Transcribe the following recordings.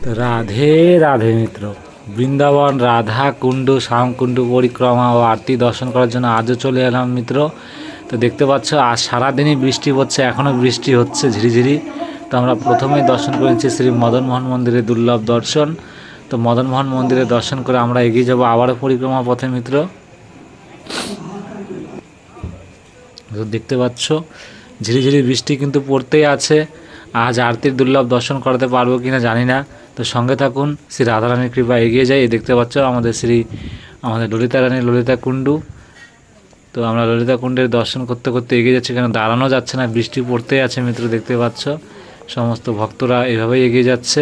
তো রাধে রাধে মিত্র, বৃন্দাবন রাধা কুণ্ড শ্যামকুণ্ড পরিক্রমা ও আরতি দর্শন করার জন্য আজও চলে এলাম মিত্র। তো দেখতে পাচ্ছ আজ সারাদিনই বৃষ্টি পড়ছে, এখনও বৃষ্টি হচ্ছে ঝিরিঝিরি। তো আমরা প্রথমেই দর্শন করেছি শ্রী মদনমোহন মন্দিরে দুর্লভ দর্শন। তো মদনমোহন মন্দিরে দর্শন করে আমরা এগিয়ে যাব আবারও পরিক্রমা পথে মিত্র। তো দেখতে পাচ্ছ ঝিরিঝিরি বৃষ্টি কিন্তু পড়তেই আছে। আজ আরতির দুর্লভ দর্শন করাতে পারবো কিনা জানি না। তো সঙ্গে থাকুন, শ্রী রাধারানীর কৃপা এগিয়ে যাই। দেখতে পাচ্ছ আমাদের ললিতা রানীর ললিতা কুণ্ডু। তো আমরা ললিতা কুণ্ডের দর্শন করতে করতে এগিয়ে যাচ্ছি, কেন দাঁড়ানো যাচ্ছে না, বৃষ্টি পড়তেই আছে মিত্র। দেখতে পাচ্ছ সমস্ত ভক্তরা এভাবেই এগিয়ে যাচ্ছে।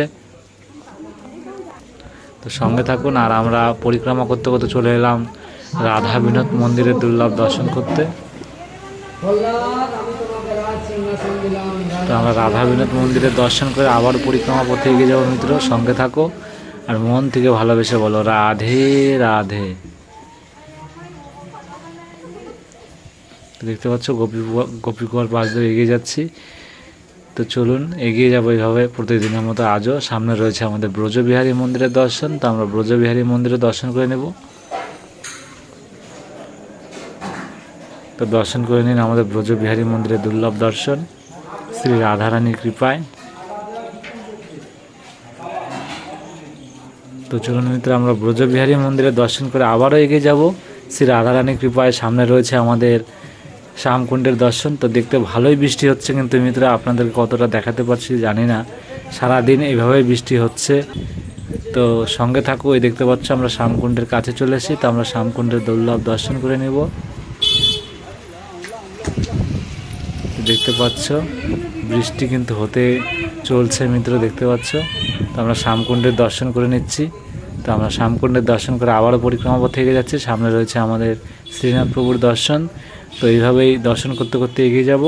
তো সঙ্গে থাকুন, আর আমরা পরিক্রমা করতে করতে চলে এলাম রাধা বিনোদ মন্দিরের দুর্লভ দর্শন করতে। তো আমরা রাধা বিনোদ মন্দিরের দর্শন করে আবার পরিক্রমা পথে এগিয়ে যাবো মিত্র। সঙ্গে থাকো আর মন থেকে ভালোবেসে বলো রাধে রাধে। দেখতে পাচ্ছ গোপীকুয়ার পাশ ধরে এগিয়ে যাচ্ছি। তো চলুন এগিয়ে যাবো এইভাবে প্রতিদিনের মতো। আজও সামনে রয়েছে আমাদের ব্রজবিহারী মন্দিরের দর্শন। তো আমরা ব্রজবিহারী মন্দিরের দর্শন করে নেব। তো দর্শন করে নিন আমাদের ব্রজবিহারী মন্দিরের দুর্লভ দর্শন শ্রী রাধারানীর কৃপায়। তো চলুন মিত্র, আমরা ব্রজবিহারী মন্দিরে দর্শন করে আবারও এগিয়ে যাব শ্রী রাধারানীর কৃপায়। সামনে রয়েছে আমাদের শ্যামকুণ্ডের দর্শন। তো দেখতে ভালোই বৃষ্টি হচ্ছে, কিন্তু মিত্র আপনাদেরকে কতটা দেখাতে পারছি জানি না। সারাদিন এইভাবেই বৃষ্টি হচ্ছে। তো সঙ্গে থাকো। এই দেখতে পাচ্ছ আমরা শ্যামকুণ্ডের কাছে চলে এসেছি। তো আমরা শ্যামকুণ্ডের দুর্লভ দর্শন করে নেব। দেখতে পাচ্ছ বৃষ্টি কিন্তু হতে চলছে মিত্র, দেখতে পাচ্ছ। তো আমরা শ্যামকুণ্ডের দর্শন করে নিচ্ছি। তো আমরা শ্যামকুণ্ডের দর্শন করে আবারও পরিক্রমা পথে এগিয়ে যাচ্ছি। সামনে রয়েছে আমাদের শ্রীনাথ প্রভুর দর্শন। তো এইভাবেই দর্শন করতে করতে এগিয়ে যাব।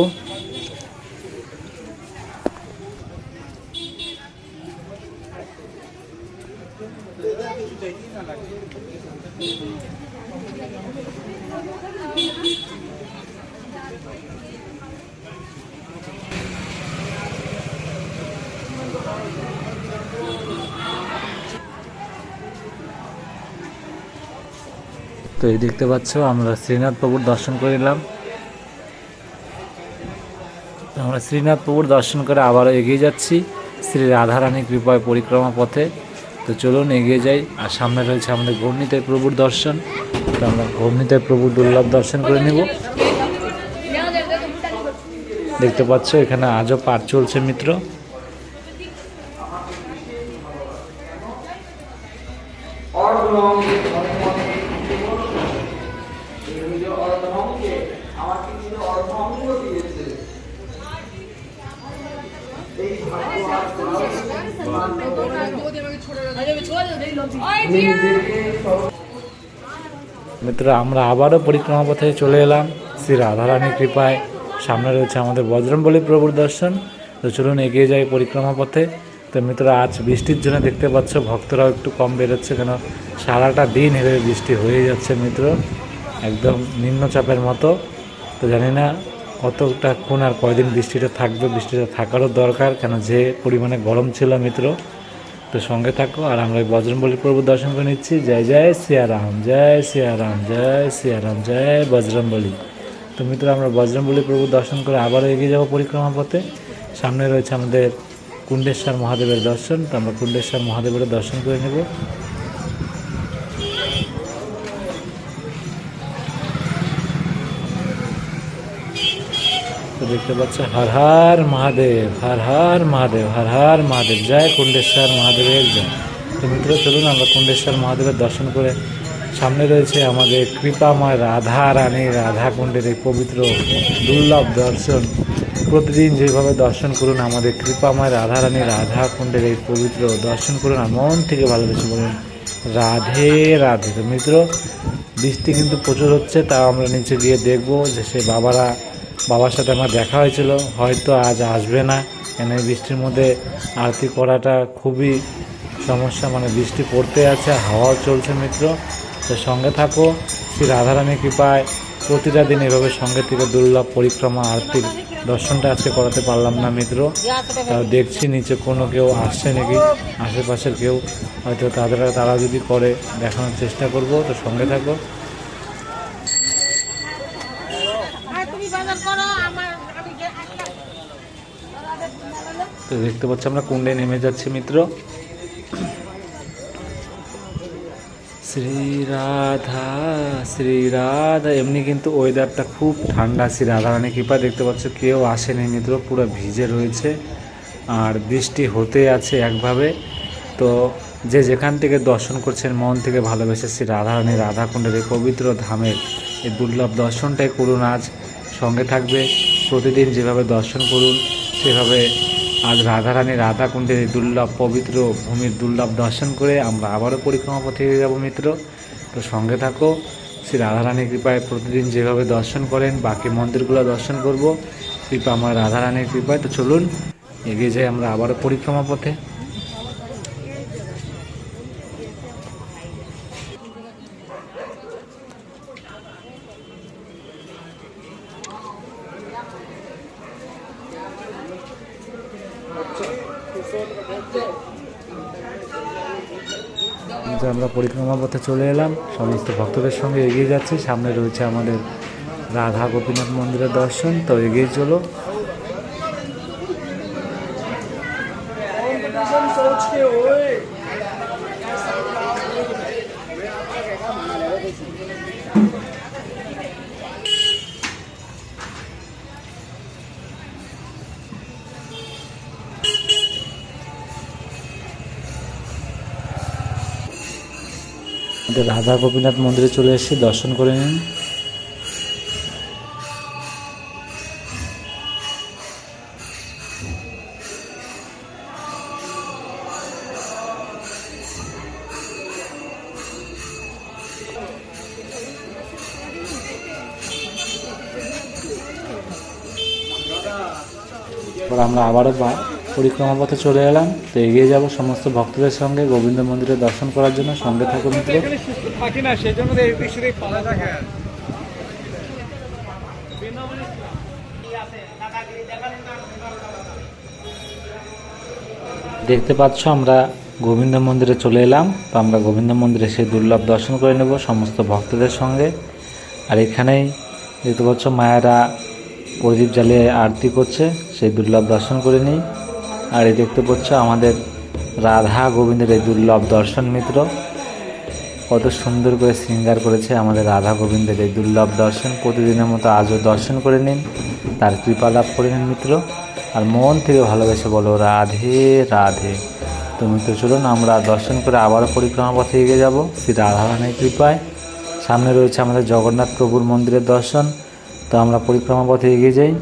তো এই দেখতে পাচ্ছ আমরা শ্রীনাথ প্রভুর দর্শন করে নিলাম। তো আমরা শ্রীনাথ প্রভুর দর্শন করে আবারও এগিয়ে যাচ্ছি শ্রী রাধারানী কৃপায় পরিক্রমা পথে। তো চলুন এগিয়ে যাই। আর সামনে রয়েছে আমাদের গৌরনীতাই প্রভুর দর্শন। তো আমরা গৌরনীতাই প্রভুর দুর্লভ দর্শন করে নেব। দেখতে পাচ্ছ এখানে আজও পাঠ চলছে মিত্র। মিত্র আমরা আবারও পরিক্রমা পথে চলে এলাম শ্রী রাধারানীর কৃপায়। সামনে রয়েছে আমাদের বজরংবলী প্রভুর দর্শন। তো চলুন এগিয়ে যাই পরিক্রমা পথে। তো মিত্র আজ বৃষ্টির জন্য দেখতে পাচ্ছ ভক্তরাও একটু কম বেরোচ্ছে, কেন সারাটা দিন এভাবে বৃষ্টি হয়ে যাচ্ছে মিত্র, একদম নিম্নচাপের মতো। তো জানি না কতটাক্ষণ আর কয়দিন বৃষ্টিটা থাকবে। বৃষ্টিটা থাকারও দরকার, কেন যে পরিমাণে গরম ছিল মিত্র। তো সঙ্গে থাকো আর আমরা বজরংবলী প্রভু দর্শন করে নিচ্ছি। জয় জয় সিয়ারাম, জয় সিয়ারাম, জয় সিয়ারাম, জয় বজরংবলী। তো মিত্র আমরা বজরংবলী প্রভু দর্শন করে আবারও এগিয়ে যাব পরিক্রমা পথে। সামনে রয়েছে আমাদের কুণ্ডেশ্বর মহাদেবের দর্শন। তো আমরা কুণ্ডেশ্বর মহাদেবের দর্শন করে নেব। তো দেখতে পাচ্ছ হর হর মহাদেব, হর হর মহাদেব, হর হর মহাদেব, জয় কুণ্ডেশ্বর মহাদেবের জয়। তো মিত্র চলুন আমরা কুণ্ডেশ্বর মহাদেবের দর্শন করে সামনে রয়েছে আমাদের কৃপাময় রাধা রানী রাধা কুণ্ডের এই পবিত্র দুর্লভ দর্শন। প্রতিদিন যেভাবে দর্শন করুন আমাদের কৃপাময় রাধা রানী রাধা কুণ্ডের এই পবিত্র দর্শন করুন আর মন থেকে ভালোবেসে বলুন রাধে রাধে। তো মিত্র বৃষ্টি কিন্তু প্রচুর হচ্ছে, তাও আমরা নিচে গিয়ে দেখবো যে সে বাবার সাথে আমার দেখা হয়েছিল, হয়তো আজ আসবে না, কেন এই বৃষ্টির মধ্যে আরতি করাটা খুবই সমস্যা। মানে বৃষ্টি পড়তে আছে, হাওয়াও চলছে মিত্র। তো সঙ্গে থাকো, শ্রী রাধারানীর কৃপায় প্রতিটা দিন এভাবে সঙ্গে থেকে দুর্লভ পরিক্রমা আরতির দর্শনটা আজকে করাতে পারলাম না মিত্র। তাও দেখছি নিচে কোনো কেউ আসছে নাকি, আশেপাশের কেউ হয়তো তারা যদি করে দেখানোর চেষ্টা করব। তো সঙ্গে থাকো। তো দেখতে পাচ্ছি আমরা কুণ্ডে নেমে যাচ্ছি মিত্র। শ্রীরাধা শ্রীরাধা, এমনি কিন্তু ওয়েদারটা খুব ঠান্ডা। শ্রী রাধারানী কৃপা দেখতে পাচ্ছ কেউ আসেনি মিত্র, পুরো ভিজে রয়েছে আর বৃষ্টি হতে আছে একভাবে। তো যে যেখান থেকে দর্শন করছেন মন থেকে ভালোবেসে শ্রী রাধারানী রাধাকুণ্ডের এই পবিত্র ধামের এই দুর্লভ দর্শনটাই করুন আজ। সঙ্গে থাকবে, প্রতিদিন যেভাবে দর্শন করুন সেভাবে আজ রাধারানী রাধাকুণ্ডের এই দুর্লভ পবিত্র ভূমির দুর্লভ দর্শন করে আমরা আবারও পরিক্রমা পথে যাব মিত্র। তো সঙ্গে থাকো। শ্রী রাধারানীর কৃপায় প্রতিদিন যেভাবে দর্শন করেন বাকি মন্দিরগুলো দর্শন করব কৃপা আমার রাধারানীর কৃপায়। তো চলুন এগিয়ে যাই আমরা আবারও পরিক্রমা পথে। আমরা পরিক্রমা পথে চলে এলাম, সমস্ত ভক্তদের সঙ্গে এগিয়ে যাচ্ছি। সামনে রয়েছে আমাদের রাধা গোপীনাথ মন্দিরের দর্শন। তো এগিয়ে চলো। রাধা গোপীনাথ মন্দিরে চলে এসেছি, দর্শন করে নিন। আমরা আবারও পরিক্রমা পথে চলে এলাম। তো এগিয়ে যাব সমস্ত ভক্তদের সঙ্গে গোবিন্দ মন্দিরে দর্শন করার জন্য। সঙ্গে থাকুন মিত্র। দেখতে পাচ্ছ আমরা গোবিন্দ মন্দিরে চলে এলাম। তো আমরা গোবিন্দ মন্দিরে সেই দুর্লভ দর্শন করে নেব সমস্ত ভক্তদের সঙ্গে। আর এখানেই দেখতে পাচ্ছ মায়েরা প্রদীপ জ্বালিয়ে আরতি করছে, সেই দুর্লভ দর্শন করে নিই। আর এই দেখতে পাচ্ছ আমাদের রাধা গোবিন্দের এই দুর্লভ দর্শন মিত্র, কত সুন্দর করে শৃঙ্গার করেছে আমাদের রাধা গোবিন্দের এই দুর্লভ দর্শন। প্রতিদিনের মতো আজও দর্শন করে নিন, তার কৃপা লাভ করে নিন মিত্র। আর মন থেকে ভালোবেসে বলো রাধে রাধে। তো মিত্র চলুন আমরা দর্শন করে আবারও পরিক্রমা পথে এগিয়ে যাব শ্রী রাধারানীর কৃপায়। সামনে রয়েছে আমাদের জগন্নাথ প্রভুর মন্দিরের দর্শন। তো আমরা পরিক্রমা পথে এগিয়ে যাই।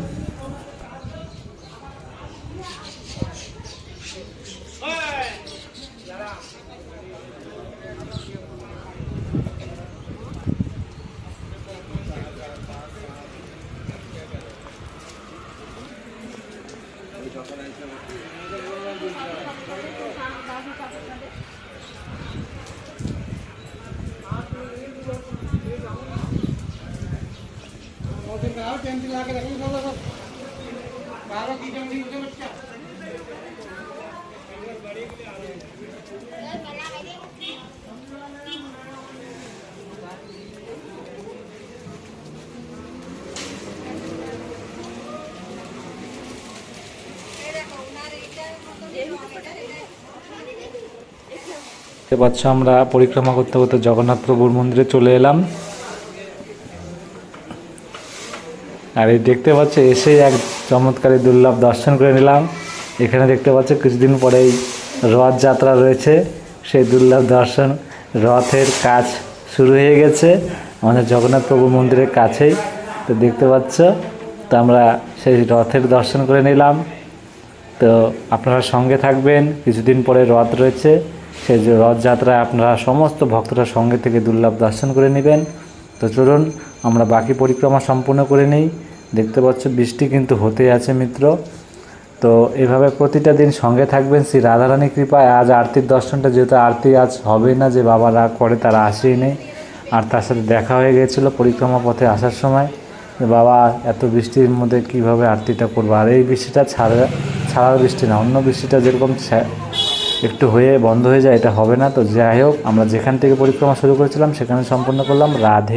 দেখতে পাচ্ছ আমরা পরিক্রমা করতে করতে জগন্নাথ প্রভুর মন্দিরে চলে এলাম। আর এই দেখতে পাচ্ছ এসেই এক চমৎকারী দুর্লভ দর্শন করে নিলাম। এখানে দেখতে পাচ্ছ কিছুদিন পরেই রথযাত্রা রয়েছে, সেই দুর্লভ দর্শন। রথের কাজ শুরু হয়ে গেছে আমাদের জগন্নাথ প্রভু মন্দিরের কাছেই। তো দেখতে পাচ্ছ, তো আমরা সেই রথের দর্শন করে নিলাম। তো আপনারা সঙ্গে থাকবেন, কিছুদিন পরে রথ রয়েছে, সেই যে রথযাত্রায় আপনারা সমস্ত ভক্তরা সঙ্গে থেকে দুর্লভ দর্শন করে নেবেন। তো চলুন আমরা বাকি পরিক্রমা সম্পূর্ণ করে নিই। দেখতে পাচ্ছ বৃষ্টি কিন্তু হতেই আছে মিত্র। তো এভাবে প্রতিটা দিন সঙ্গে থাকবেন শ্রী রাধারানী কৃপায়। আজ আরতির দর্শনটা, যেহেতু আরতি আজ হবে না, যে বাবারা করে তারা আসেই নেই, আর তার সাথে দেখা হয়ে গিয়েছিলো পরিক্রমা পথে আসার সময়। যে বাবা এত বৃষ্টির মধ্যে কিভাবে আরতিটা করবো, আর এই বৃষ্টিটা ছাড়ার বৃষ্টি না, অন্য বৃষ্টিটা যেরকম একটু হয়ে বন্ধ হয়ে যায়, এটা হবে না। তো যাই হোক, আমরা যেখান থেকে পরিক্রমা শুরু করেছিলাম সেখানে সম্পূর্ণ করলাম। রাধে।